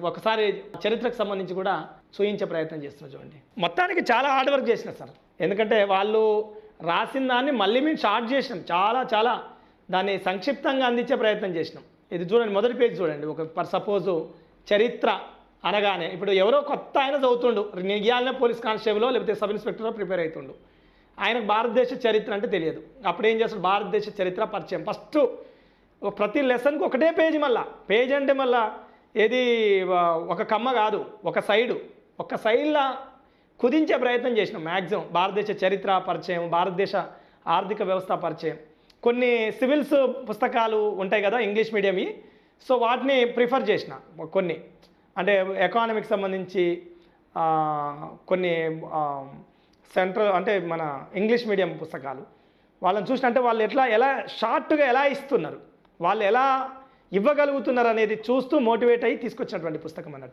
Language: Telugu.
ఒకసారి చరిత్రకు సంబంధించి కూడా చూయించే ప్రయత్నం చేస్తున్నా చూడండి. మొత్తానికి చాలా హార్డ్ వర్క్ చేసిన సార్. ఎందుకంటే వాళ్ళు రాసిన దాన్ని మళ్ళీ మేము షార్ట్ చేసినాం, చాలా దాన్ని సంక్షిప్తంగా అందించే ప్రయత్నం చేసినాం. ఇది చూడండి, మొదటి పేజ్ చూడండి. ఒక సపోజు చరిత్ర అనగానే ఇప్పుడు ఎవరో కొత్త ఆయన చదువుతుండు, నిగియాలనే పోలీస్ కానిస్టేబుల్ లేకపోతే సబ్ ఇన్స్పెక్టర్ ప్రిపేర్ అవుతుండు. ఆయనకు భారతదేశ చరిత్ర అంటే తెలియదు. అప్పుడు ఏం చేస్తాడు, భారతదేశ చరిత్ర పరిచయం. ఫస్ట్ ప్రతి లెసన్కి ఒకటే పేజీ, మళ్ళా పేజ్ అంటే మళ్ళా ఏది ఒక కమ్మ కాదు, ఒక సైడ్లా కుదించే ప్రయత్నం చేసినాం. మ్యాక్సిమం భారతదేశ చరిత్ర పరిచయం, భారతదేశ ఆర్థిక వ్యవస్థ పరిచయం. కొన్ని సివిల్స్ పుస్తకాలు ఉంటాయి కదా ఇంగ్లీష్ మీడియంవి, సో వాటిని ప్రిఫర్ చేసిన. కొన్ని అంటే ఎకానమిక్ సంబంధించి కొన్ని సెంట్రల్ అంటే మన ఇంగ్లీష్ మీడియం పుస్తకాలు వాళ్ళని చూసినంటే వాళ్ళు ఎలా షార్ట్గా ఎలా ఇస్తున్నారు, వాళ్ళు ఎలా ఇవ్వగలుగుతున్నారు అనేది చూస్తూ మోటివేట్ అయ్యి తీసుకొచ్చినటువంటి పుస్తకం అన్నట్టు.